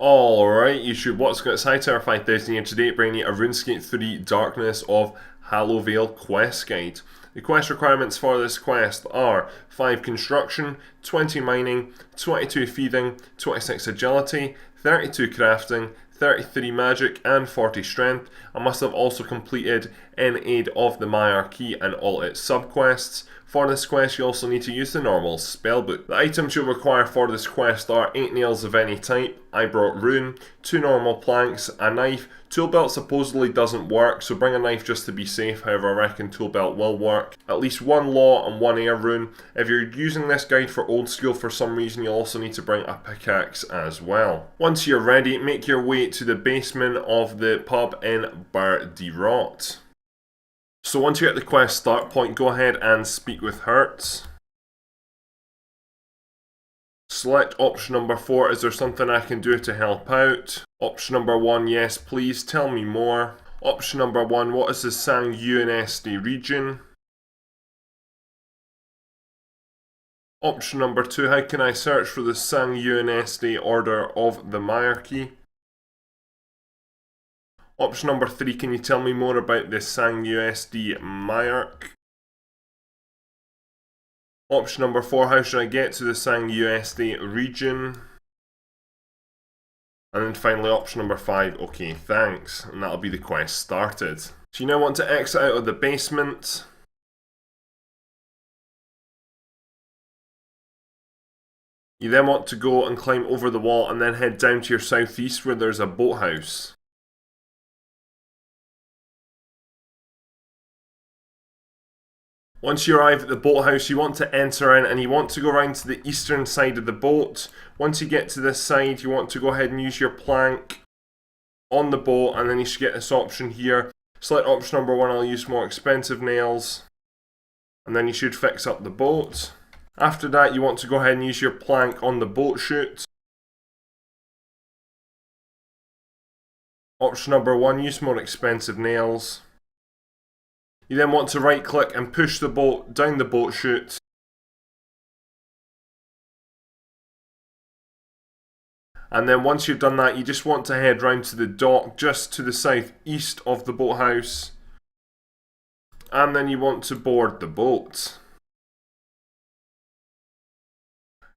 Alright, YouTube, what's going on? It's Hightower 5000 here today, bringing you a Runescape 3 Darkness of Hallowvale quest guide. The quest requirements for this quest are 5 construction, 20 mining, 22 thieving, 26 agility, 32 crafting, 33 magic and 40 strength. I must have also completed In Aid of the Myreque and all its subquests. For this quest you also need to use the normal spellbook. The items you'll require for this quest are 8 nails of any type, I brought rune, 2 normal planks, a knife. Tool belt supposedly doesn't work, so bring a knife just to be safe, however I reckon tool belt will work. At least 1 law and 1 air rune. If you're using this guide for old school for some reason, you'll also need to bring a pickaxe as well. Once you're ready, make your way to the basement of the pub in Burgh de Rott. So once you're at the quest start point, go ahead and speak with Hurtz. Select option number 4, is there something I can do to help out? Option number 1, yes please, tell me more. Option number 1, what is the Sang UNSD region? Option number 2, how can I search for the Sang UNSD Order of the Myreque? Option number 3, can you tell me more about the Sang USD Myreque? Option number 4, how should I get to the Sang USD region? And then finally option number 5, okay thanks, and that'll be the quest started. So you now want to exit out of the basement. You then want to go and climb over the wall and then head down to your southeast where there's a boathouse. Once you arrive at the boathouse, you want to enter in and you want to go around to the eastern side of the boat. Once you get to this side, you want to go ahead and use your plank on the boat, and then you should get this option here. Select option number 1, I'll use more expensive nails, and then you should fix up the boat. After that, you want to go ahead and use your plank on the boat chute. Option number 1, use more expensive nails. You then want to right click and push the boat down the boat chute. And then once you've done that, you just want to head round to the dock just to the southeast of the boathouse. And then you want to board the boat.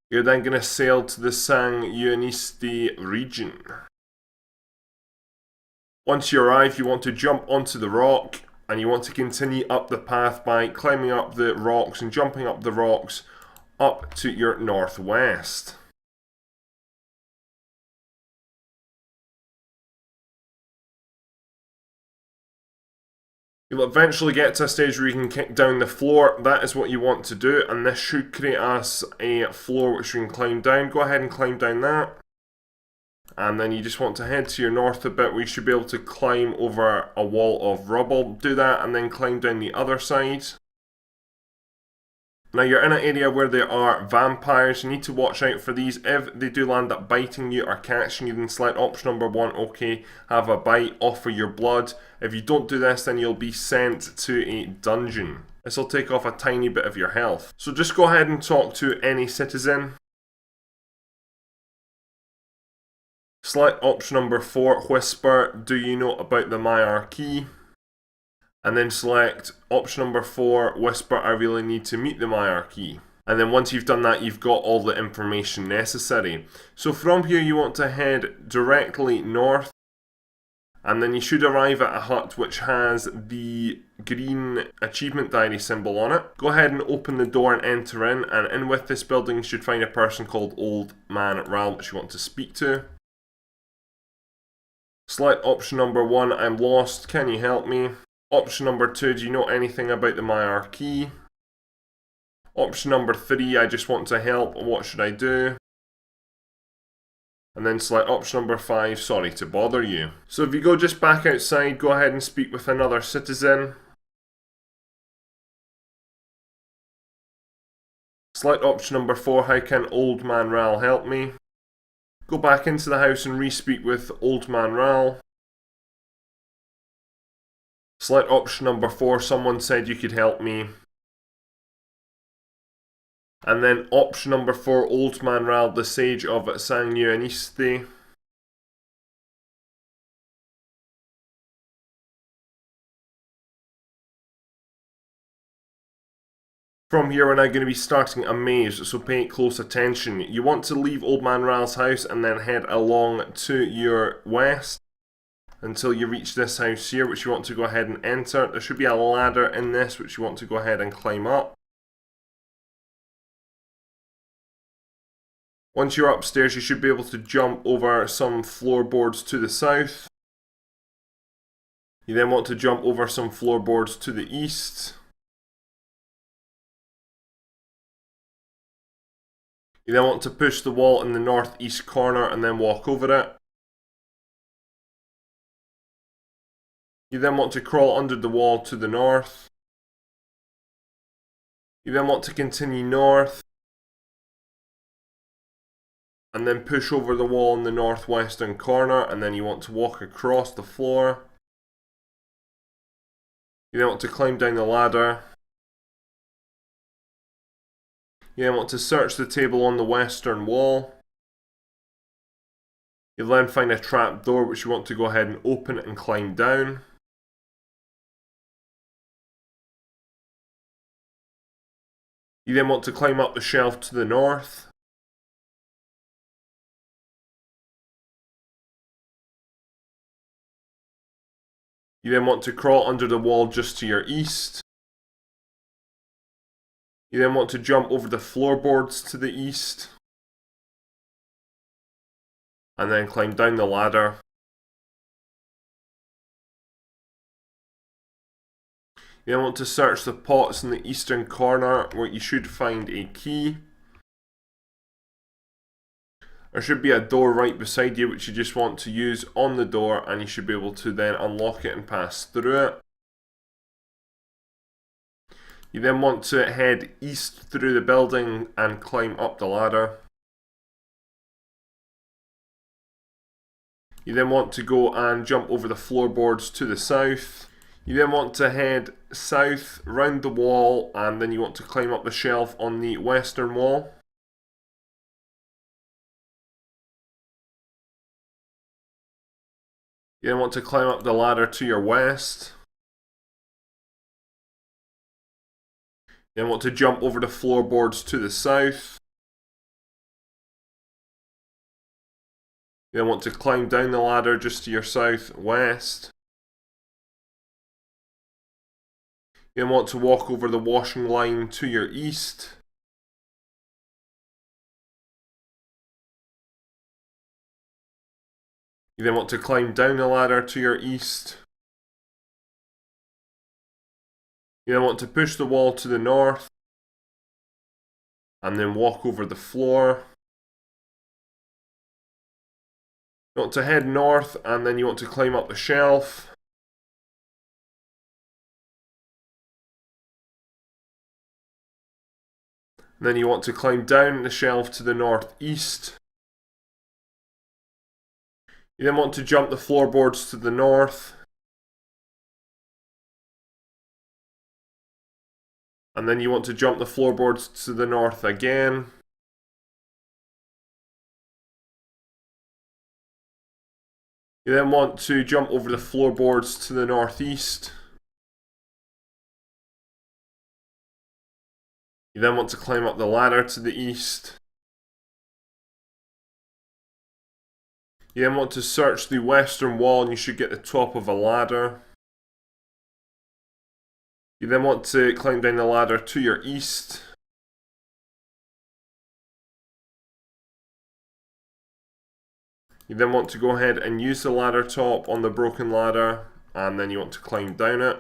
You're then going to sail to the Sang UNSD region. Once you arrive, you want to jump onto the rock. And you want to continue up the path by climbing up the rocks and jumping up the rocks up to your northwest. You'll eventually get to a stage where you can kick down the floor. That is what you want to do, and this should create us a floor which you can climb down. Go ahead and climb down that. And then you just want to head to your north a bit where you should be able to climb over a wall of rubble. Do that and then climb down the other side. Now you're in an area where there are vampires. You need to watch out for these. If they do land up biting you or catching you, then select option number 1, okay, have a bite, offer your blood. If you don't do this, then you'll be sent to a dungeon. This will take off a tiny bit of your health. So just go ahead and talk to any citizen. Select option number 4, whisper, do you know about the Myreque? And then select option number 4, whisper, I really need to meet the Myreque. And then once you've done that, you've got all the information necessary. So from here you want to head directly north. And then you should arrive at a hut which has the green achievement diary symbol on it. Go ahead and open the door and enter in. And in with this building you should find a person called Old Man Ral which you want to speak to. Select option number 1, I'm lost, can you help me? Option number 2, do you know anything about the Myreque? Option number 3, I just want to help, what should I do? And then select option number 5, sorry to bother you. So if you go just back outside, go ahead and speak with another citizen. Select option number 4, how can Old Man Ral help me? Go back into the house and re-speak with Old Man Ral. Select option number 4, someone said you could help me. And then option number 4, Old Man Ral, the Sage of Sang UNSD. From here, we're now going to be starting a maze, so pay close attention. You want to leave Old Man Ral's house and then head along to your west until you reach this house here, which you want to go ahead and enter. There should be a ladder in this, which you want to go ahead and climb up. Once you're upstairs, you should be able to jump over some floorboards to the south. You then want to jump over some floorboards to the east. You then want to push the wall in the northeast corner and then walk over it. You then want to crawl under the wall to the north. You then want to continue north and then push over the wall in the northwestern corner, and then you want to walk across the floor. You then want to climb down the ladder. You then want to search the table on the western wall. You'll then find a trap door which you want to go ahead and open and climb down. You then want to climb up the shelf to the north. You then want to crawl under the wall just to your east. You then want to jump over the floorboards to the east. And then climb down the ladder. You then want to search the pots in the eastern corner where you should find a key. There should be a door right beside you which you just want to use on the door, and you should be able to then unlock it and pass through it. You then want to head east through the building and climb up the ladder. You then want to go and jump over the floorboards to the south. You then want to head south, round the wall, and then you want to climb up the shelf on the western wall. You then want to climb up the ladder to your west. You then want to jump over the floorboards to the south. You then want to climb down the ladder just to your southwest. You then want to walk over the washing line to your east. You then want to climb down the ladder to your east. You then want to push the wall to the north and then walk over the floor. You want to head north and then you want to climb up the shelf. And then you want to climb down the shelf to the northeast. You then want to jump the floorboards to the north. And then you want to jump the floorboards to the north again. You then want to jump over the floorboards to the northeast. You then want to climb up the ladder to the east. You then want to search the western wall and you should get the top of a ladder. You then want to climb down the ladder to your east. You then want to go ahead and use the ladder top on the broken ladder, and then you want to climb down it.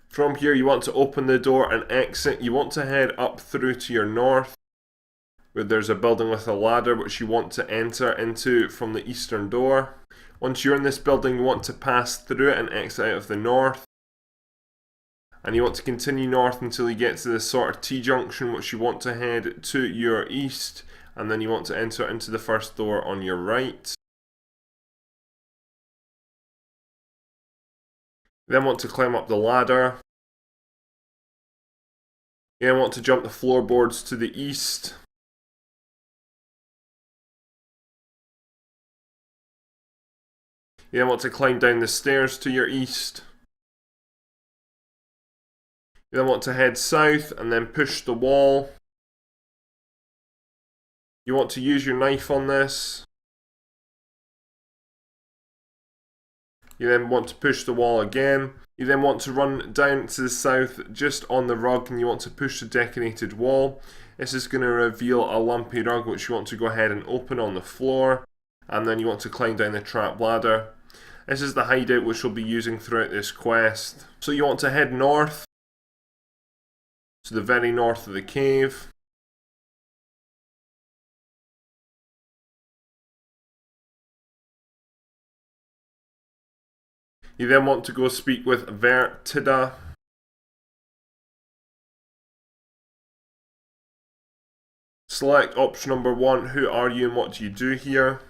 From here you want to open the door and exit. You want to head up through to your north, where there's a building with a ladder which you want to enter into from the eastern door. Once you're in this building, you want to pass through it and exit out of the north. And you want to continue north until you get to this sort of T-junction, which you want to head to your east. And then you want to enter into the first door on your right. You then want to climb up the ladder. You then want to jump the floorboards to the east. You then want to climb down the stairs to your east. You then want to head south and then push the wall. You want to use your knife on this. You then want to push the wall again. You then want to run down to the south just on the rug and you want to push the decorated wall. This is going to reveal a lumpy rug which you want to go ahead and open on the floor. And then you want to climb down the trap ladder. This is the hideout which we'll be using throughout this quest. So you want to head north to the very north of the cave. You then want to go speak with Vertida. Select option number 1, who are you and what do you do here?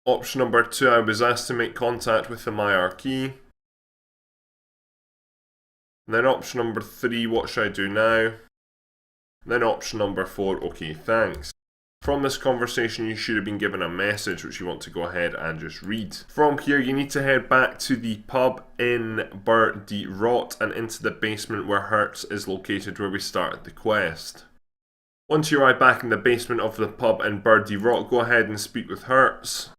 Option number 2, I was asked to make contact with the Myreque. And then option number 3, what should I do now? And then option number 4, okay, thanks. From this conversation you should have been given a message which you want to go ahead and just read. From here you need to head back to the pub in Burgh de Rott and into the basement where Hurtz is located, where we started the quest. Once you arrive back in the basement of the pub in Burgh de Rott, go ahead and speak with Hurtz.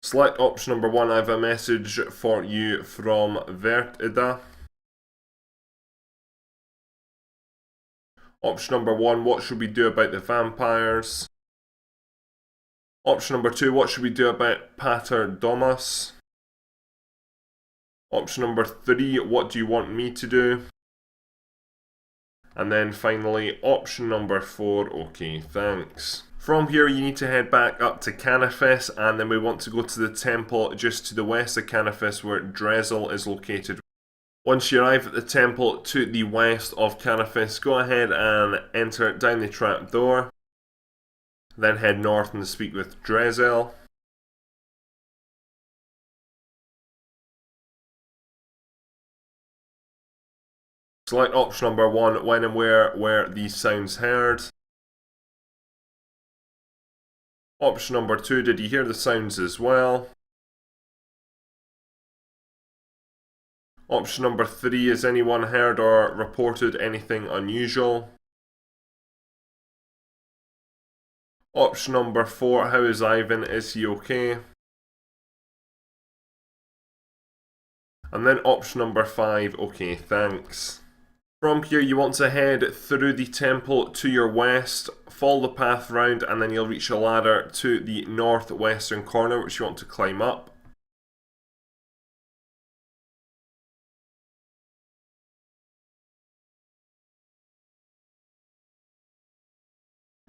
Select option number 1, I have a message for you from Vertida. Option number 1, what should we do about the vampires? Option number 2, what should we do about Pater Domus? Option number 3, what do you want me to do? And then finally, option number 4, okay, thanks. From here you need to head back up to Canifis and then we want to go to the temple just to the west of Canifis where Drezel is located. Once you arrive at the temple to the west of Canifis, go ahead and enter down the trap door. Then head north and speak with Drezel. Select option number 1, when and where were these sounds heard? Option number 2, did you hear the sounds as well? Option number 3, has anyone heard or reported anything unusual? Option number 4, how is Ivan? Is he okay? And then option number 5, okay, thanks. From here you want to head through the temple to your west, follow the path round and then you'll reach a ladder to the northwestern corner which you want to climb up.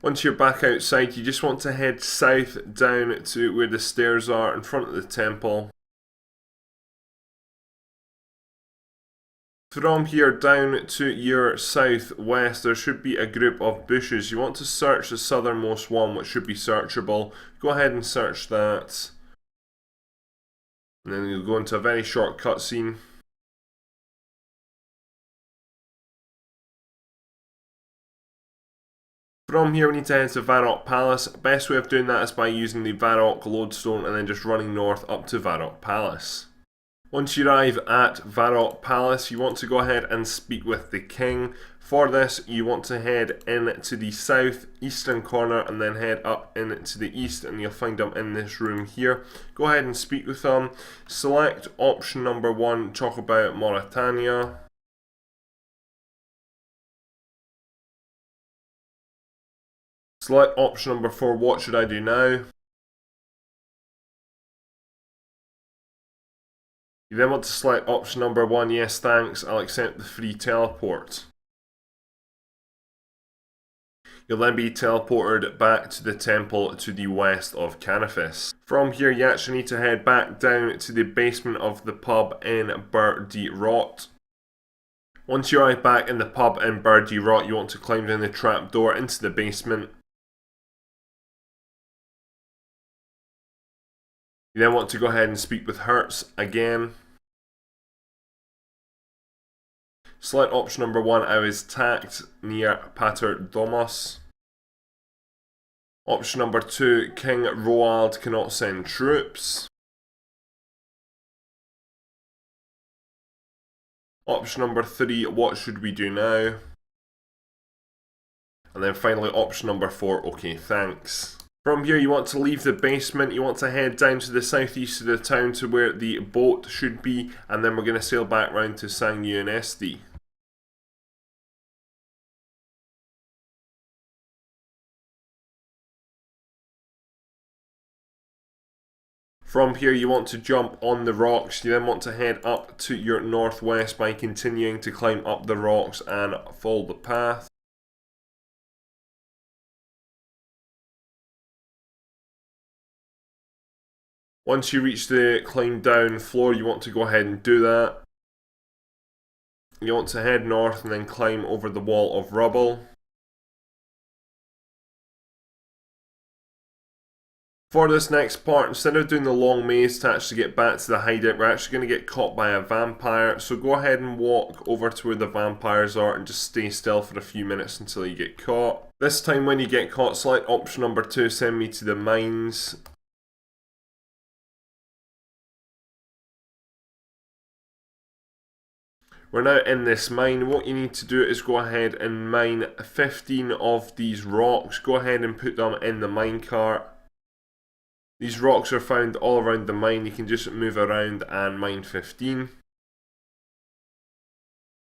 Once you're back outside, you just want to head south down to where the stairs are in front of the temple. From here down to your southwest, there should be a group of bushes. You want to search the southernmost one, which should be searchable. Go ahead and search that. And then you'll go into a very short cutscene. From here we need to head to Varrock Palace. Best way of doing that is by using the Varrock lodestone and then just running north up to Varrock Palace. Once you arrive at Varrock Palace, you want to go ahead and speak with the king. For this, you want to head into the southeastern corner and then head up into the east and you'll find him in this room here. Go ahead and speak with him. Select option number 1, talk about Mauritania. Select option number 4, what should I do now? You then want to select option number 1, yes thanks, I'll accept the free teleport. You'll then be teleported back to the temple to the west of Canifis. From here you actually need to head back down to the basement of the pub in Burgh de Rott. Once you arrive back in the pub in Burgh de Rott, you want to climb down the trapdoor into the basement. You then want to go ahead and speak with Hurtz again. Select option number 1, I was attacked near Pater Domus. Option number 2, King Roald cannot send troops. Option number 3, what should we do now? And then finally option number 4, okay, thanks. From here you want to leave the basement, you want to head down to the southeast of the town to where the boat should be, and then we're going to sail back round to Sang Yuan-Esti. From here you want to jump on the rocks, you then want to head up to your northwest by continuing to climb up the rocks and follow the path. Once you reach the climb down floor, you want to go ahead and do that. You want to head north and then climb over the wall of rubble. For this next part, instead of doing the long maze to actually get back to the hideout, we're actually going to get caught by a vampire. So go ahead and walk over to where the vampires are and just stay still for a few minutes until you get caught. This time when you get caught, select option number 2, send me to the mines. We're now in this mine. What you need to do is go ahead and mine 15 of these rocks. Go ahead and put them in the minecart. These rocks are found all around the mine. You can just move around and mine 15.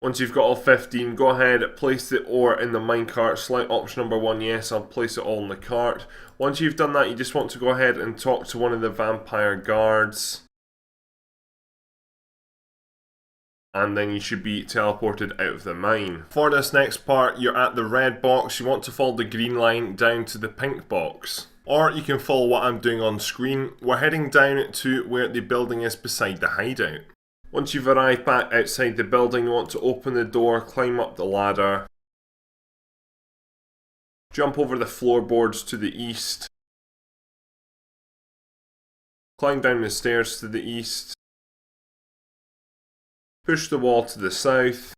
Once you've got all 15, go ahead, place the ore in the minecart. Select option number 1, yes, I'll place it all in the cart. Once you've done that, you just want to go ahead and talk to one of the vampire guards. And then you should be teleported out of the mine. For this next part, you're at the red box. You want to follow the green line down to the pink box. Or you can follow what I'm doing on screen. We're heading down to where the building is beside the hideout. Once you've arrived back outside the building, you want to open the door, climb up the ladder, jump over the floorboards to the east, climb down the stairs to the east, push the wall to the south,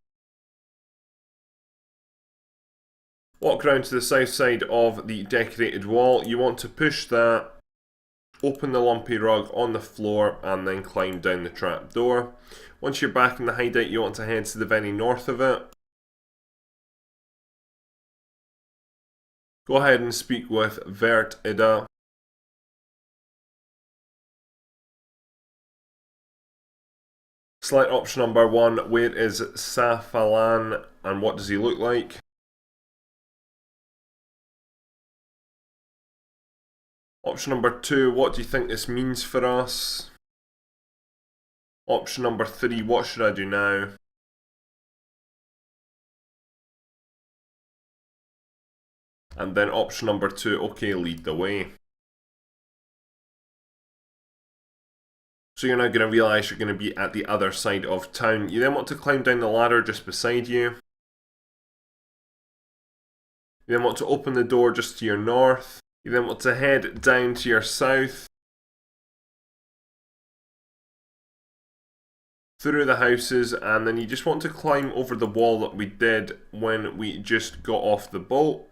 walk round to the south side of the decorated wall. You want to push that, open the lumpy rug on the floor, and then climb down the trapdoor. Once you're back in the hideout, you want to head to the very north of it. Go ahead and speak with Vert Ida. Select option number 1, where is Safalaan and what does he look like? Option number 2, what do you think this means for us? Option number 3, what should I do now? And then option number 2, okay, lead the way. So you're now going to realise you're going to be at the other side of town. You then want to climb down the ladder just beside you. You then want to open the door just to your north. You then want to head down to your south. Through the houses, and then you just want to climb over the wall that we did when we just got off the boat.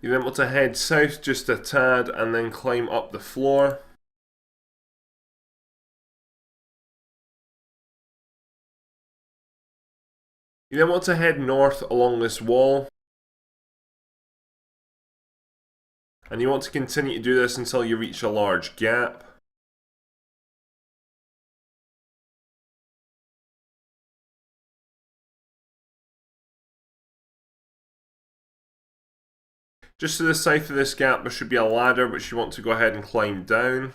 You then want to head south just a tad and then climb up the floor. You then want to head north along this wall. And you want to continue to do this until you reach a large gap. Just to the south of this gap there should be a ladder which you want to go ahead and climb down.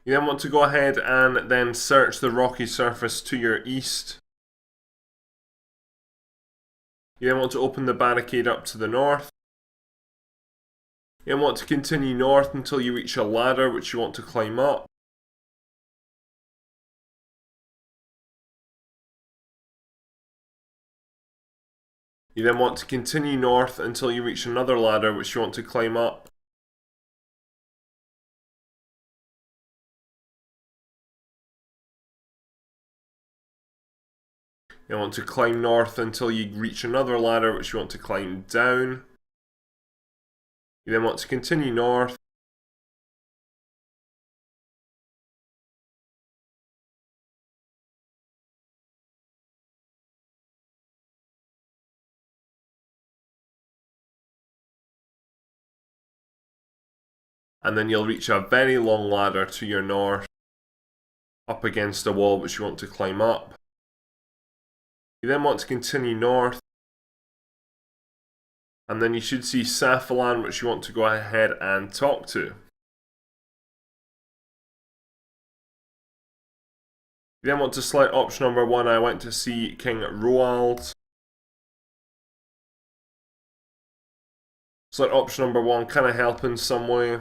You then want to go ahead and then search the rocky surface to your east. You then want to open the barricade up to the north. You then want to continue north until you reach a ladder which you want to climb up. You then want to continue north until you reach another ladder which you want to climb up. You want to climb north until you reach another ladder which you want to climb down. You then want to continue north. And then you'll reach a very long ladder to your north, up against a wall which you want to climb up. You then want to continue north, and then you should see Safalaan which you want to go ahead and talk to. You then want to select option number 1. I went to see King Roald. Select option number 1, can I help in some way?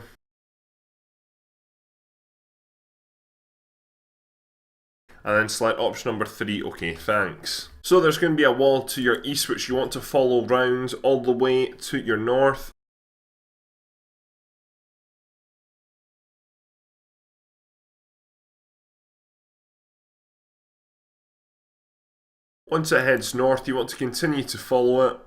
And then select option number 3, okay, thanks. So there's going to be a wall to your east which you want to follow round all the way to your north. Once it heads north, you want to continue to follow it.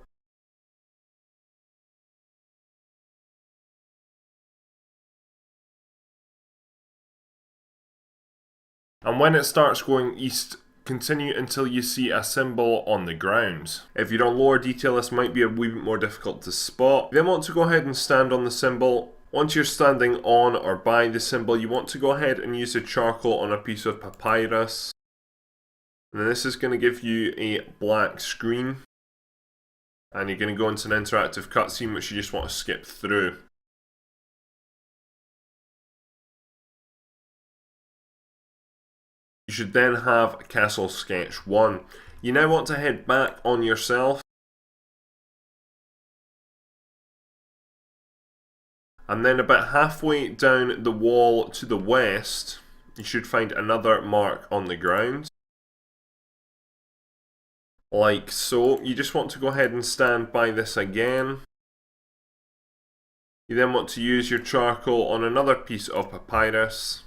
And when it starts going east, continue until you see a symbol on the ground. If you're on lower detail, this might be a wee bit more difficult to spot. You then want to go ahead and stand on the symbol. Once you're standing on or by the symbol, you want to go ahead and use the charcoal on a piece of papyrus. And then this is going to give you a black screen. And you're going to go into an interactive cutscene which you just want to skip through. You should then have Castle Sketch 1. You now want to head back on yourself. And then about halfway down the wall to the west, you should find another mark on the ground. Like so. You just want to go ahead and stand by this again. You then want to use your charcoal on another piece of papyrus.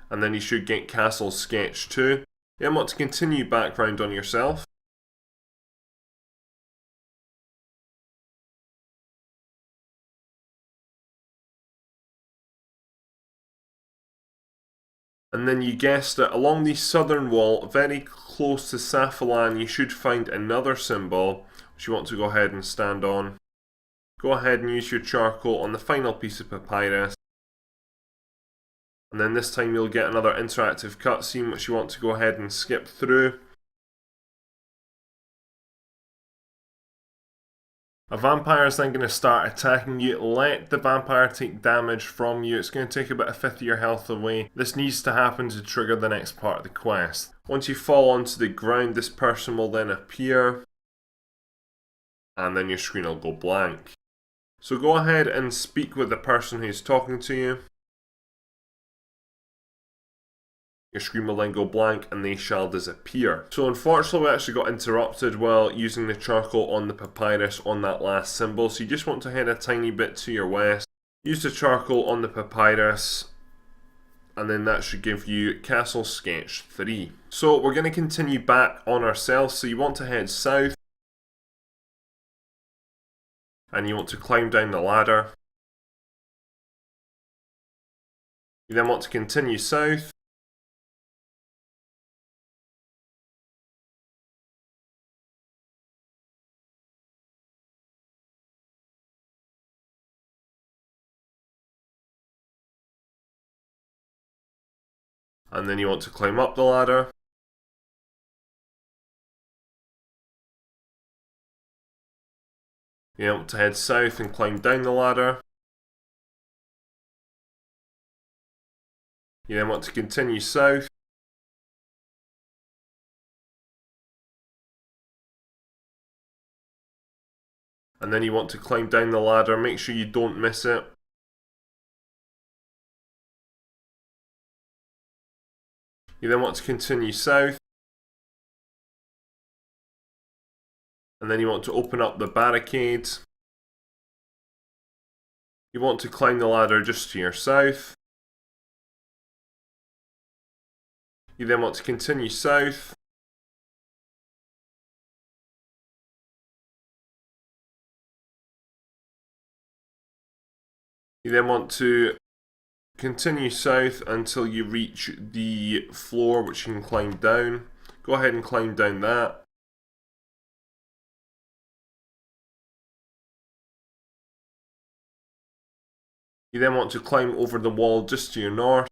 And then you should get Castle Sketch 2. You then want to continue back round on yourself. And then you guessed it, along the southern wall, very close to Safalaan, you should find another symbol which you want to go ahead and stand on. Go ahead and use your charcoal on the final piece of papyrus. And then this time you'll get another interactive cutscene which you want to go ahead and skip through. A vampire is then going to start attacking you. Let the vampire take damage from you. It's going to take about a fifth of your health away. This needs to happen to trigger the next part of the quest. Once you fall onto the ground, this person will then appear. And then your screen will go blank. So go ahead and speak with the person who's talking to you. Your screen will then go blank and they shall disappear. So unfortunately we actually got interrupted while using the charcoal on the papyrus on that last symbol. So you just want to head a tiny bit to your west. Use the charcoal on the papyrus. And then that should give you Castle Sketch 3. So we're going to continue back on ourselves. So you want to head south. And you want to climb down the ladder. You then want to continue south. And then you want to climb up the ladder. You want to head south and climb down the ladder. You then want to continue south. And then you want to climb down the ladder. Make sure you don't miss it. You then want to continue south. And then you want to open up the barricades. You want to climb the ladder just to your south. You then want to continue south. You then want to continue south until you reach the floor which you can climb down. Go ahead and climb down that. You then want to climb over the wall just to your north.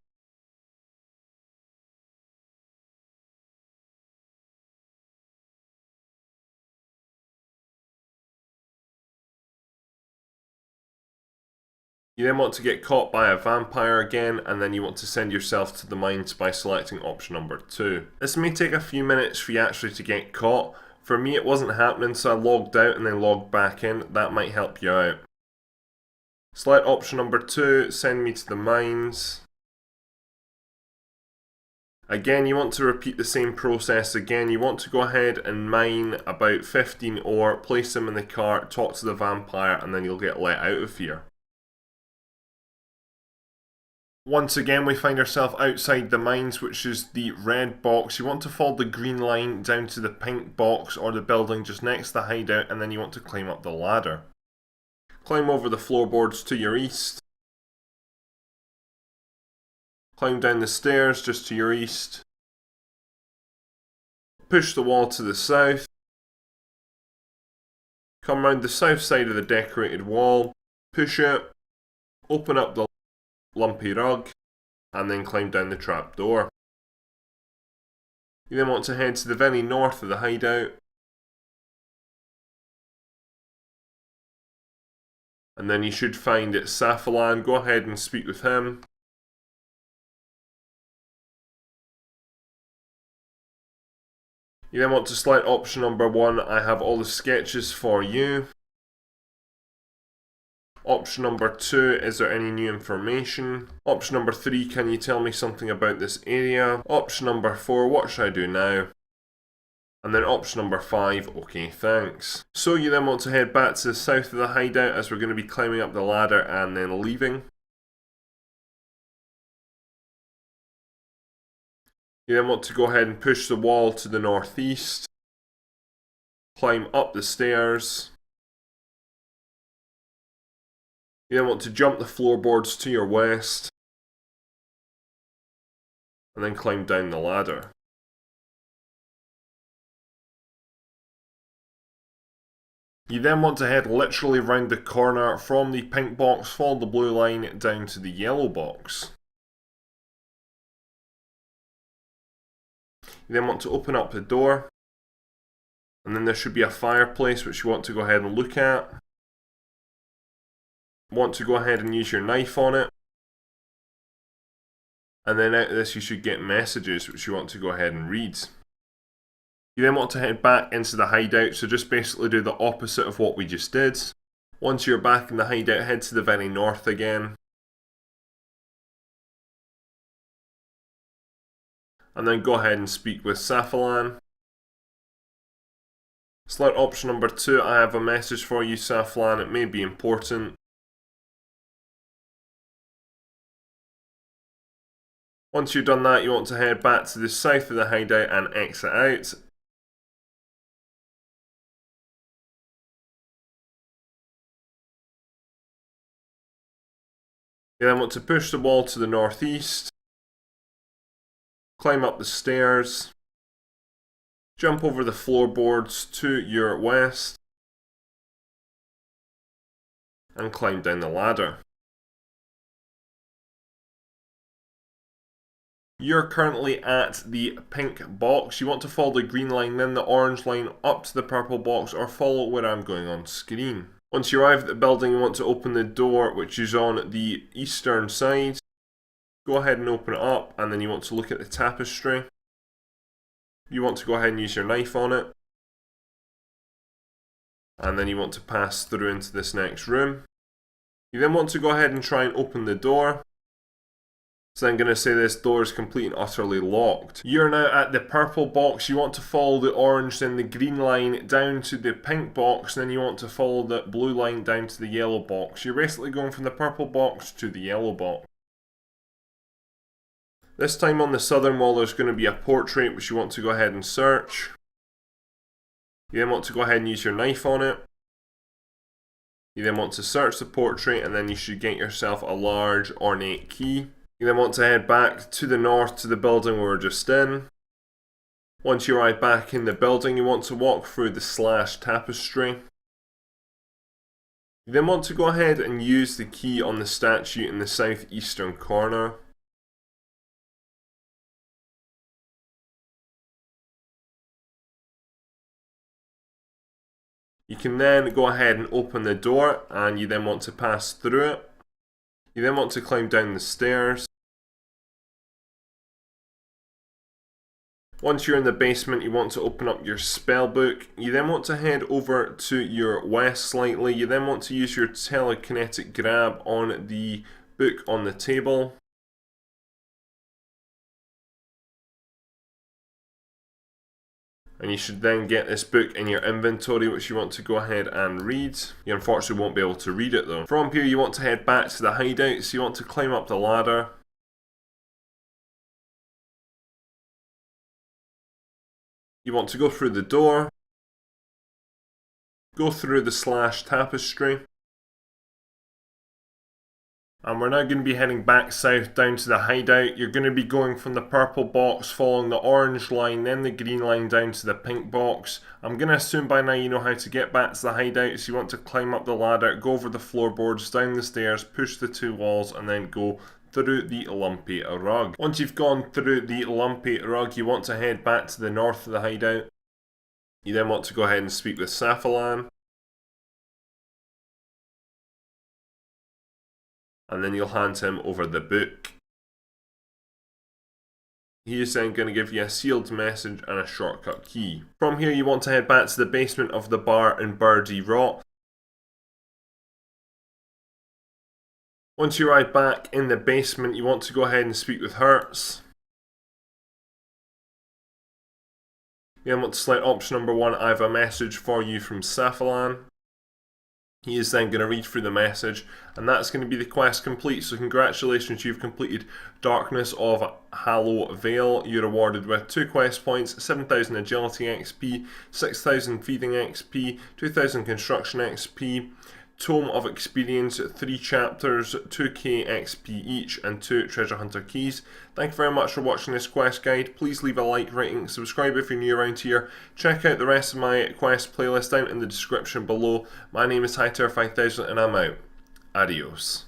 You then want to get caught by a vampire again, and then you want to send yourself to the mines by selecting option number 2. This may take a few minutes for you actually to get caught. For me it wasn't happening, so I logged out and then logged back in. That might help you out. Select option number 2, send me to the mines. Again, you want to repeat the same process again. You want to go ahead and mine about 15 ore, place them in the cart, talk to the vampire, and then you'll get let out of here. Once again, we find ourselves outside the mines, which is the red box. You want to follow the green line down to the pink box or the building just next to the hideout, and then you want to climb up the ladder. Climb over the floorboards to your east. Climb down the stairs just to your east. Push the wall to the south. Come round the south side of the decorated wall. Push it. Open up the lumpy rug. And then climb down the trapdoor. You then want to head to the very north of the hideout. And then you should find Safalaan. Go ahead and speak with him. You then want to select option number 1. I have all the sketches for you. Option number 2, is there any new information? Option number 3, can you tell me something about this area? Option number 4, what should I do now? And then option number 5, okay, thanks. So you then want to head back to the south of the hideout, as we're going to be climbing up the ladder and then leaving. You then want to go ahead and push the wall to the northeast. Climb up the stairs. You then want to jump the floorboards to your west. And then climb down the ladder. You then want to head literally round the corner from the pink box, follow the blue line down to the yellow box. You then want to open up the door, and then there should be a fireplace which you want to go ahead and look at. Want to go ahead and use your knife on it, and then out of this you should get messages which you want to go ahead and read. You then want to head back into the hideout, so just basically do the opposite of what we just did. Once you're back in the hideout, head to the very north again. And then go ahead and speak with Safalaan. Select option number 2, I have a message for you, Safalaan, it may be important. Once you've done that, you want to head back to the south of the hideout and exit out. You then want to push the wall to the northeast, climb up the stairs, jump over the floorboards to your west, and climb down the ladder. You're currently at the pink box. You want to follow the green line, then the orange line up to the purple box, or follow where I'm going on screen. Once you arrive at the building, you want to open the door, which is on the eastern side. Go ahead and open it up, and then you want to look at the tapestry. You want to go ahead and use your knife on it. And then you want to pass through into this next room. You then want to go ahead and try and open the door. So I'm going to say this door is completely and utterly locked. You're now at the purple box. You want to follow the orange, then the green line down to the pink box. Then you want to follow the blue line down to the yellow box. You're basically going from the purple box to the yellow box. This time on the southern wall there's going to be a portrait which you want to go ahead and search. You then want to go ahead and use your knife on it. You then want to search the portrait, and then you should get yourself a large ornate key. You then want to head back to the north to the building we were just in. Once you arrive back in the building, you want to walk through the slash tapestry. You then want to go ahead and use the key on the statue in the southeastern corner. You can then go ahead and open the door, and you then want to pass through it. You then want to climb down the stairs. Once you're in the basement, you want to open up your spellbook. You then want to head over to your west slightly. You then want to use your telekinetic grab on the book on the table. And you should then get this book in your inventory, which you want to go ahead and read. You unfortunately won't be able to read it though. From here, you want to head back to the hideout, so you want to climb up the ladder. You want to go through the door, go through the slash tapestry, and we're now going to be heading back south down to the hideout. You're going to be going from the purple box, following the orange line, then the green line down to the pink box. I'm going to assume by now you know how to get back to the hideout, so you want to climb up the ladder, go over the floorboards, down the stairs, push the two walls, and then go through the lumpy rug. Once you've gone through the lumpy rug, you want to head back to the north of the hideout. You then want to go ahead and speak with Safalaan. And then you'll hand him over the book. He is then going to give you a sealed message and a shortcut key. From here, you want to head back to the basement of the bar in Burgh de Rott. Once you arrive back in the basement, you want to go ahead and speak with Hurtz. You then want to select option number 1, I have a message for you from Safalaan. He is then going to read through the message, and that's going to be the quest complete. So congratulations, you've completed Darkness of Hallowvale. You're rewarded with 2 quest points, 7,000 agility XP, 6,000 thieving XP, 2,000 construction XP, Tome of Experience, 3 chapters, 2k XP each, and 2 treasure hunter keys. Thank you very much for watching this quest guide. Please leave a like, rating, subscribe if you're new around here. Check out the rest of my quest playlist down in the description below. My name is Hightower 5000 and I'm out. Adios.